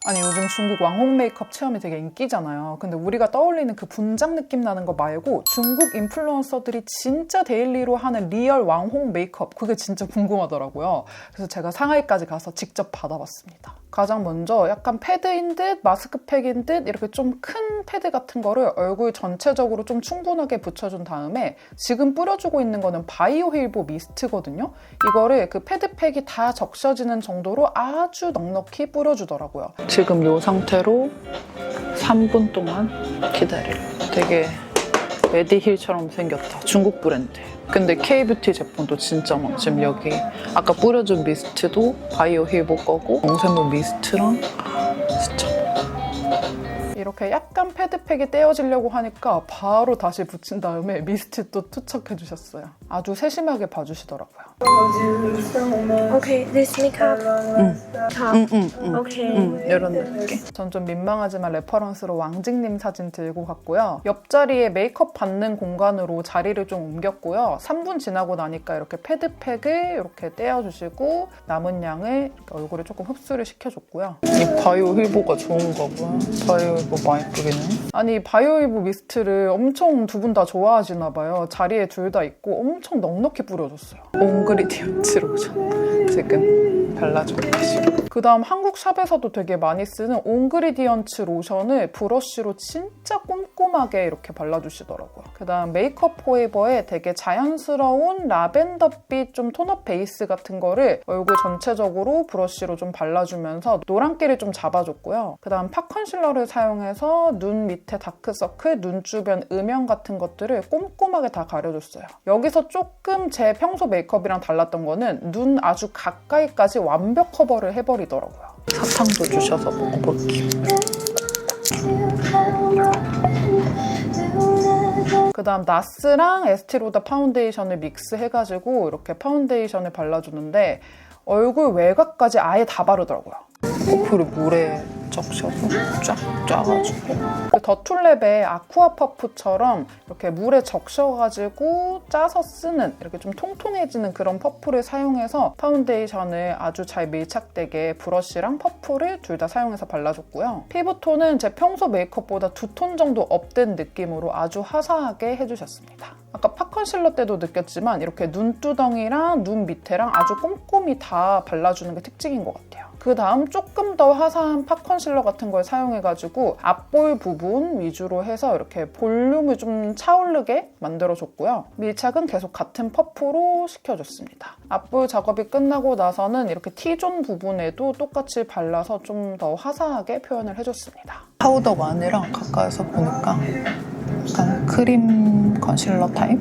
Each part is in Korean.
아니 요즘 중국 왕홍 메이크업 체험이 되게 인기잖아요. 근데 우리가 떠올리는 그 분장 느낌 나는 거 말고 중국 인플루언서들이 진짜 데일리로 하는 리얼 왕홍 메이크업, 그게 진짜 궁금하더라고요. 그래서 제가 상하이까지 가서 직접 받아봤습니다. 가장 먼저 약간 패드인 듯 마스크팩인 듯 이렇게 좀 큰 패드 같은 거를 얼굴 전체적으로 좀 충분하게 붙여준 다음에 지금 뿌려주고 있는 거는 바이오 힐보 미스트거든요. 이거를 그 패드팩이 다 적셔지는 정도로 아주 넉넉히 뿌려주더라고요. 지금 이 상태로 3분 동안 기다려요. 되게 메디힐처럼 생겼다. 중국 브랜드. 근데 K뷰티 제품도 진짜 많아. 지금 여기 아까 뿌려준 미스트도 바이오 힐보 거고 영세물 미스트랑 진짜 이렇게 약간 패드팩이 떼어지려고 하니까 바로 다시 붙인 다음에 미스트 또 투척해주셨어요. 아주 세심하게 봐주시더라고요. Okay, this makeup. Okay. 이런 느낌. 전 좀 민망하지만 레퍼런스로 왕직님 사진 들고 갔고요. 옆자리에 메이크업 받는 공간으로 자리를 좀 옮겼고요. 3분 지나고 나니까 이렇게 패드팩을 이렇게 떼어주시고 남은 양을 얼굴에 조금 흡수를 시켜줬고요. 이 바이오 힐보가 좋은가 봐. 바이오 힐보 많이 뿌리네. 아니 바이오 힐보 미스트를 엄청 두 분 다 좋아하시나 봐요. 자리에 둘 다 있고 엄청 넉넉히 뿌려줬어요. 옹그리디언츠 로션 지금 발라주고 계시고 그 다음 한국 샵에서도 되게 많이 쓰는 옹그리디언츠 로션을 브러쉬로 진짜 꼼꼼하게 이렇게 발라주시더라고요. 그 다음 메이크업 포에버에 되게 자연스러운 라벤더빛 좀 톤업 베이스 같은 거를 얼굴 전체적으로 브러쉬로 좀 발라주면서 노란기를 좀 잡아줬고요. 그 다음 팟 컨실러를 사용해서 눈 밑에 다크서클, 눈 주변 음영 같은 것들을 꼼꼼하게 다 가려줬어요. 여기서 조금 제 평소 메이크업이랑 달랐던 거는 눈 아주 가까이까지 완벽 커버를 해버리더라고요. 사탕도 주셔서 먹어볼게요. 그 다음 나스랑 에스티로더 파운데이션을 믹스해가지고 이렇게 파운데이션을 발라주는데 얼굴 외곽까지 아예 다 바르더라고요. 코프를 물에 적셔서 쫙 짜가지고 그 더툴랩의 아쿠아 퍼프처럼 이렇게 물에 적셔가지고 짜서 쓰는 이렇게 좀 통통해지는 그런 퍼프를 사용해서 파운데이션을 아주 잘 밀착되게 브러쉬랑 퍼프를 둘 다 사용해서 발라줬고요. 피부톤은 제 평소 메이크업보다 2톤 정도 업된 느낌으로 아주 화사하게 해주셨습니다. 아까 팟 컨실러 때도 느꼈지만 이렇게 눈두덩이랑 눈 밑에랑 아주 꼼꼼히 다 발라주는 게 특징인 것 같아요. 그 다음 조금 더 화사한 팟 컨실러 같은 걸 사용해가지고 앞볼 부분 위주로 해서 이렇게 볼륨을 좀 차오르게 만들어줬고요. 밀착은 계속 같은 퍼프로 시켜줬습니다. 앞볼 작업이 끝나고 나서는 이렇게 T존 부분에도 똑같이 발라서 좀 더 화사하게 표현을 해줬습니다. 파우더가 아니라 가까이서 보니까 약간 크림 컨실러 타입?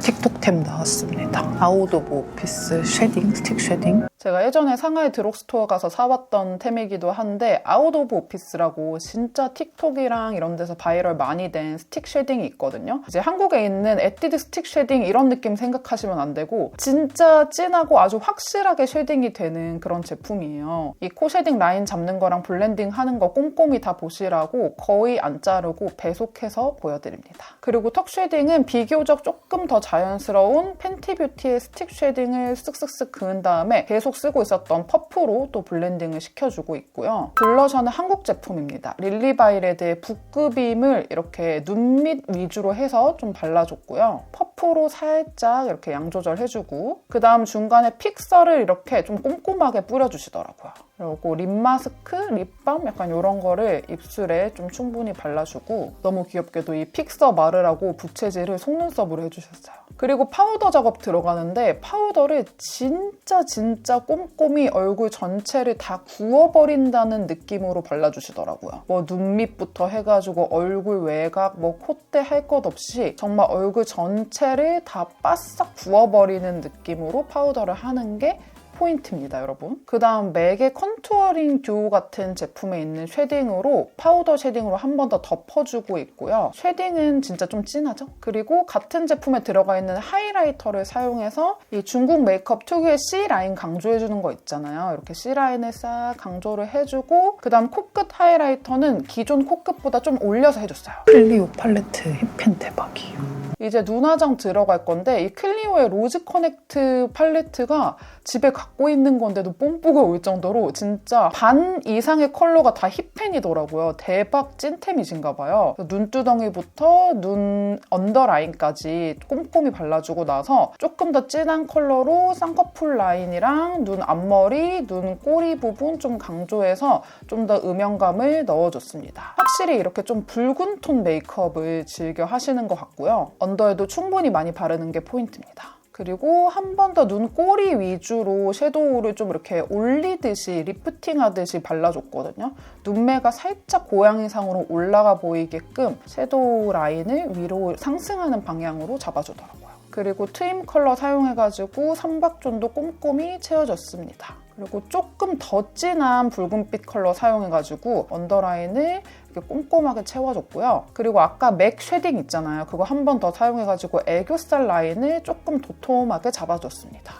틱톡템 나왔습니다. 아웃 오브 오피스 쉐딩, 스틱 쉐딩. 제가 예전에 상하이 드럭스토어 가서 사왔던 템이기도 한데 아웃 오브 오피스라고 진짜 틱톡이랑 이런 데서 바이럴 많이 된 스틱 쉐딩이 있거든요. 이제 한국에 있는 에뛰드 스틱 쉐딩 이런 느낌 생각하시면 안 되고 진짜 진하고 아주 확실하게 쉐딩이 되는 그런 제품이에요. 이 코 쉐딩 라인 잡는 거랑 블렌딩 하는 거 꼼꼼히 다 보시라고 거의 안 자르고 배속해서 보여드립니다. 그리고 턱 쉐딩은 비교적 조금 더 자연스러운 팬티 뷰티의 스틱 쉐딩을 쓱쓱쓱 그은 다음에 계속 쓰고 있었던 퍼프로 또 블렌딩을 시켜주고 있고요. 블러셔는 한국 제품입니다. 릴리바이레드의 붓급임을 이렇게 눈 밑 위주로 해서 좀 발라줬고요. 퍼프로 살짝 이렇게 양 조절해주고 그 다음 중간에 픽서를 이렇게 좀 꼼꼼하게 뿌려주시더라고요. 그리고 립 마스크, 립밤 약간 이런 거를 입술에 좀 충분히 발라주고 너무 귀엽게도 이 픽서 마르라고 붓재질을 속눈썹으로 해주셨어요. 그리고 파우더 작업 들어가는데 파우더를 진짜 꼼꼼히 얼굴 전체를 다 구워버린다는 느낌으로 발라주시더라고요. 뭐 눈 밑부터 해가지고 얼굴 외곽, 뭐 콧대 할 것 없이 정말 얼굴 전체를 다 바싹 구워버리는 느낌으로 파우더를 하는 게 포인트입니다, 여러분. 그 다음 맥의 컨투어링 듀오 같은 제품에 있는 쉐딩으로 파우더 쉐딩으로 한 번 더 덮어주고 있고요. 쉐딩은 진짜 좀 진하죠? 그리고 같은 제품에 들어가 있는 하이라이터를 사용해서 이 중국 메이크업 특유의 C라인 강조해주는 거 있잖아요. 이렇게 C라인을 싹 강조를 해주고 그 다음 코끝 하이라이터는 기존 코끝보다 좀 올려서 해줬어요. 클리오 팔레트 힙펜 대박이에요. 이제 눈화장 들어갈 건데 이 클리오의 로즈 커넥트 팔레트가 집에 갖고 있는 건데도 뽐뿌가 올 정도로 진짜 반 이상의 컬러가 다 힙펜이더라고요. 대박 찐템이신가 봐요. 눈두덩이부터 눈 언더라인까지 꼼꼼히 발라주고 나서 조금 더 진한 컬러로 쌍꺼풀 라인이랑 눈 앞머리, 눈 꼬리 부분 좀 강조해서 좀 더 음영감을 넣어줬습니다. 확실히 이렇게 좀 붉은 톤 메이크업을 즐겨 하시는 것 같고요. 언더에도 충분히 많이 바르는 게 포인트입니다. 그리고 한 번 더 눈 꼬리 위주로 섀도우를 좀 이렇게 올리듯이 리프팅 하듯이 발라줬거든요. 눈매가 살짝 고양이상으로 올라가 보이게끔 섀도우 라인을 위로 상승하는 방향으로 잡아주더라고요. 그리고 트임 컬러 사용해가지고 삼각존도 꼼꼼히 채워줬습니다. 그리고 조금 더 진한 붉은빛 컬러 사용해가지고 언더라인을 이렇게 꼼꼼하게 채워줬고요. 그리고 아까 맥 쉐딩 있잖아요. 그거 한 번 더 사용해가지고 애교살 라인을 조금 도톰하게 잡아줬습니다.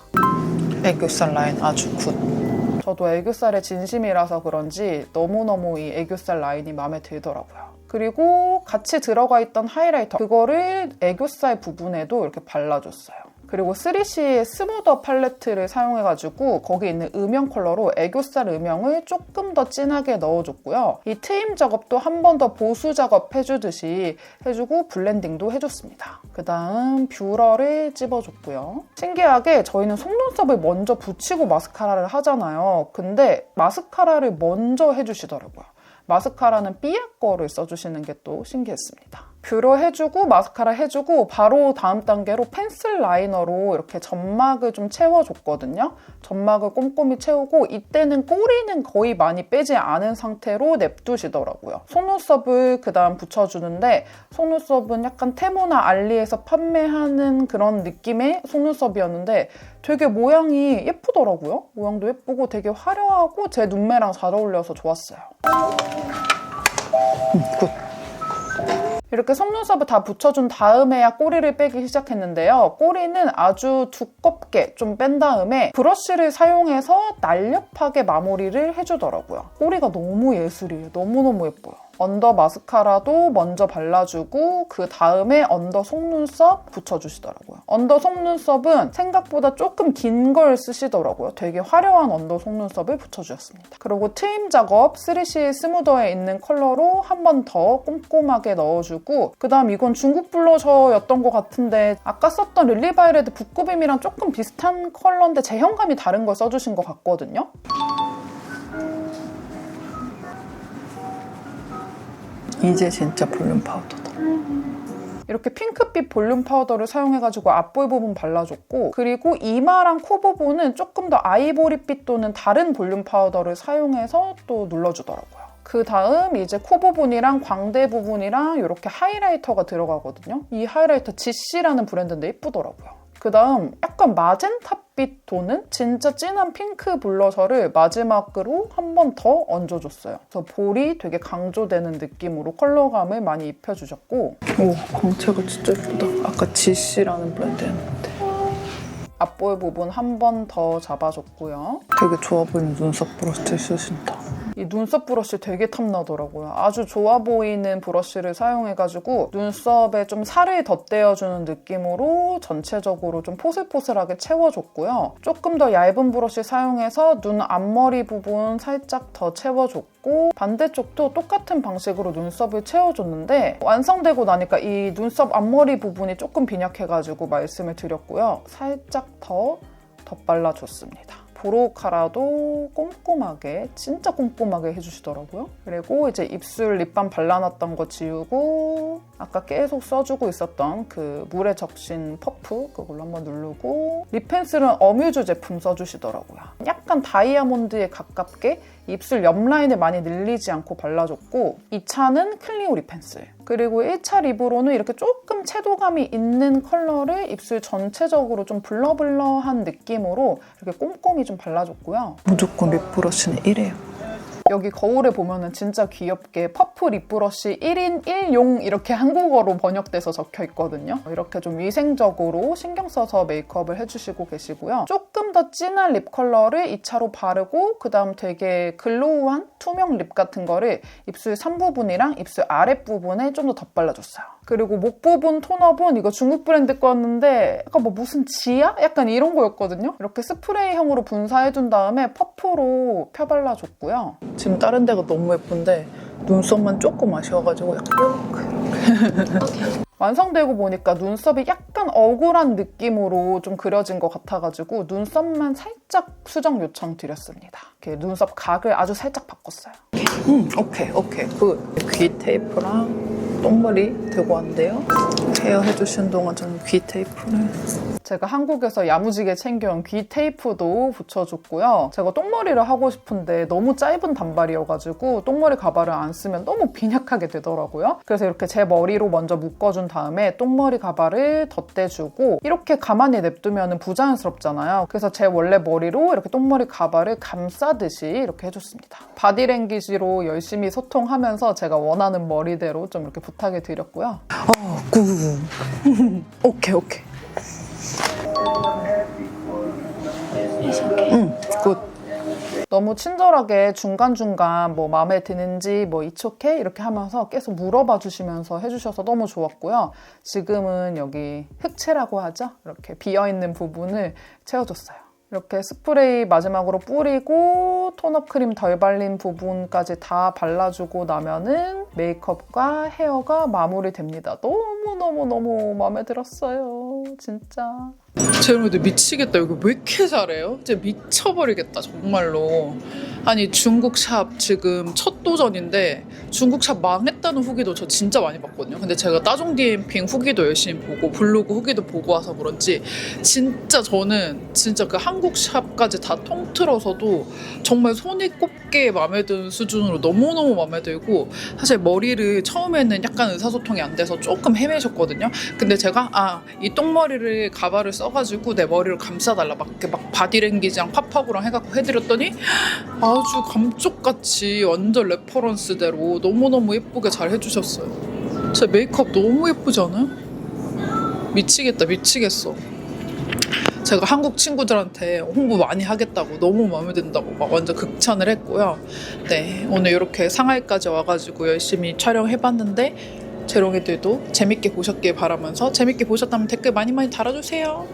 애교살 라인 아주 굿. 저도 애교살에 진심이라서 그런지 너무너무 이 애교살 라인이 마음에 들더라고요. 그리고 같이 들어가 있던 하이라이터, 그거를 애교살 부분에도 이렇게 발라줬어요. 그리고 3CE의 스무더 팔레트를 사용해가지고 거기 있는 음영 컬러로 애교살 음영을 조금 더 진하게 넣어줬고요. 이 트임 작업도 한 번 더 보수 작업 해주듯이 해주고 블렌딩도 해줬습니다. 그 다음 뷰러를 찝어줬고요. 신기하게 저희는 속눈썹을 먼저 붙이고 마스카라를 하잖아요. 근데 마스카라를 먼저 해주시더라고요. 마스카라는 삐아 거를 써주시는 게 또 신기했습니다. 뷰러 해주고 마스카라 해주고 바로 다음 단계로 펜슬 라이너로 이렇게 점막을 좀 채워줬거든요. 점막을 꼼꼼히 채우고 이때는 꼬리는 거의 많이 빼지 않은 상태로 냅두시더라고요. 속눈썹을 그 다음 붙여주는데 속눈썹은 약간 테모나 알리에서 판매하는 그런 느낌의 속눈썹이었는데 되게 모양이 예쁘더라고요. 모양도 예쁘고 되게 화려하고 제 눈매랑 잘 어울려서 좋았어요. 굿. 이렇게 속눈썹을 다 붙여준 다음에야 꼬리를 빼기 시작했는데요. 꼬리는 아주 두껍게 좀 뺀 다음에 브러쉬를 사용해서 날렵하게 마무리를 해주더라고요. 꼬리가 너무 예술이에요. 너무너무 예뻐요. 언더 마스카라도 먼저 발라주고 그 다음에 언더 속눈썹 붙여주시더라고요. 언더 속눈썹은 생각보다 조금 긴 걸 쓰시더라고요. 되게 화려한 언더 속눈썹을 붙여주셨습니다. 그리고 트임 작업 3CE 스무더에 있는 컬러로 한 번 더 꼼꼼하게 넣어주고 그 다음 이건 중국 블러셔였던 것 같은데 아까 썼던 릴리바이레드 북구빔이랑 조금 비슷한 컬러인데 제형감이 다른 걸 써주신 것 같거든요. 이제 진짜 볼륨 파우더다. 이렇게 핑크빛 볼륨 파우더를 사용해가지고 앞볼 부분 발라줬고 그리고 이마랑 코 부분은 조금 더 아이보리빛 또는 다른 볼륨 파우더를 사용해서 또 눌러주더라고요. 그 다음 이제 코 부분이랑 광대 부분이랑 이렇게 하이라이터가 들어가거든요. 이 하이라이터 지씨라는 브랜드인데 예쁘더라고요. 그 다음 약간 마젠타빛 도는 진짜 진한 핑크 블러셔를 마지막으로 한 번 더 얹어줬어요. 그래서 볼이 되게 강조되는 느낌으로 컬러감을 많이 입혀주셨고 오, 광채가 진짜 예쁘다. 아까 지씨라는 브랜드였는데. 앞볼 부분 한 번 더 잡아줬고요. 되게 좋아 보이는 눈썹 브러쉬 쓰신다. 이 눈썹 브러쉬 되게 탐나더라고요. 아주 좋아 보이는 브러쉬를 사용해가지고 눈썹에 좀 살을 덧대어주는 느낌으로 전체적으로 좀 포슬포슬하게 채워줬고요. 조금 더 얇은 브러쉬 사용해서 눈 앞머리 부분 살짝 더 채워줬고 반대쪽도 똑같은 방식으로 눈썹을 채워줬는데 완성되고 나니까 이 눈썹 앞머리 부분이 조금 빈약해가지고 말씀을 드렸고요. 살짝 더 덧발라줬습니다. 브로우 카라도 꼼꼼하게, 진짜 꼼꼼하게 해주시더라고요. 그리고 이제 입술 립밤 발라놨던 거 지우고 아까 계속 써주고 있었던 그 물에 적신 퍼프 그걸로 한번 누르고 립펜슬은 어뮤즈 제품 써주시더라고요. 약간 다이아몬드에 가깝게 입술 옆 라인을 많이 늘리지 않고 발라줬고 2차는 클리오 립펜슬 그리고 1차 립으로는 이렇게 조금 채도감이 있는 컬러를 입술 전체적으로 좀 블러블러한 느낌으로 이렇게 꼼꼼히 좀 발라줬고요. 무조건 립 브러쉬는 1회요. 여기 거울에 보면은 진짜 귀엽게 퍼프 립브러쉬 1인 1용 이렇게 한국어로 번역돼서 적혀 있거든요. 이렇게 좀 위생적으로 신경 써서 메이크업을 해주시고 계시고요. 조금 더 진한 립 컬러를 2차로 바르고 그 다음 되게 글로우한 투명 립 같은 거를 입술 3부분이랑 입술 아랫부분에 좀 더 덧발라줬어요. 그리고 목 부분 톤업은 이거 중국 브랜드 거였는데 약간 뭐 무슨 지야? 약간 이런 거였거든요. 이렇게 스프레이형으로 분사해준 다음에 퍼프로 펴발라줬고요. 지금 다른 데가 너무 예쁜데 눈썹만 조금 아쉬워가지고 약간 완성되고 보니까 눈썹이 약간 억울한 느낌으로 좀 그려진 것 같아가지고 눈썹만 살짝 수정 요청 드렸습니다. 이렇게 눈썹 각을 아주 살짝 바꿨어요. 오케이. 귀 테이프랑 똥머리 들고 왔는데요. 헤어 해주신 동안 저는 귀 테이프를 제가 한국에서 야무지게 챙겨온 귀 테이프도 붙여줬고요. 제가 똥머리를 하고 싶은데 너무 짧은 단발이어가지고 똥머리 가발을 안 쓰면 너무 빈약하게 되더라고요. 그래서 이렇게 제 머리로 먼저 묶어준 다음에 똥머리 가발을 덧대주고 이렇게 가만히 냅두면 부자연스럽잖아요. 그래서 제 원래 머리로 이렇게 똥머리 가발을 감싸듯이 이렇게 해줬습니다. 바디랭귀지로 열심히 소통하면서 제가 원하는 머리대로 좀 이렇게 부탁해 드렸고요. 오케이. 굿. 너무 친절하게 중간중간 뭐 마음에 드는지 뭐 it's okay? 이렇게 하면서 계속 물어봐 주시면서 해주셔서 너무 좋았고요. 지금은 여기 흑채라고 하죠? 이렇게 비어있는 부분을 채워줬어요. 이렇게 스프레이 마지막으로 뿌리고 톤업 크림 덜 발린 부분까지 다 발라주고 나면은 메이크업과 헤어가 마무리됩니다. 너무 마음에 들었어요. 진짜. 쟤네들 미치겠다. 이거 왜 이렇게 잘해요? 진짜 미쳐버리겠다 정말로. 아니 중국 샵 지금 첫 도전인데 중국 샵 망했다는 후기도 저 진짜 많이 봤거든요. 근데 제가 따종 디엠핑 후기도 열심히 보고 블로그 후기도 보고 와서 그런지 진짜 저는 진짜 그 한국 샵까지 다 통틀어서도 정말 손이 꼽게 마음에 드는 수준으로 너무너무 마음에 들고, 사실 머리를 처음에는 약간 의사소통이 안 돼서 조금 헤매셨거든요. 근데 제가 이 똥머리를 가발을 써가지고 내 머리를 감싸달라 막 바디랭귀지랑 팝하고랑 해갖고 해드렸더니 아주 감쪽같이 완전 레퍼런스대로 너무너무 예쁘게 잘 해주셨어요. 제 메이크업 너무 예쁘지 않아요? 미치겠어. 제가 한국 친구들한테 홍보 많이 하겠다고 너무 마음에 든다고 막 완전 극찬을 했고요. 네, 오늘 이렇게 상하이까지 와가지고 열심히 촬영해봤는데 재롱이들도 재밌게 보셨길 바라면서, 재밌게 보셨다면 댓글 많이 달아주세요.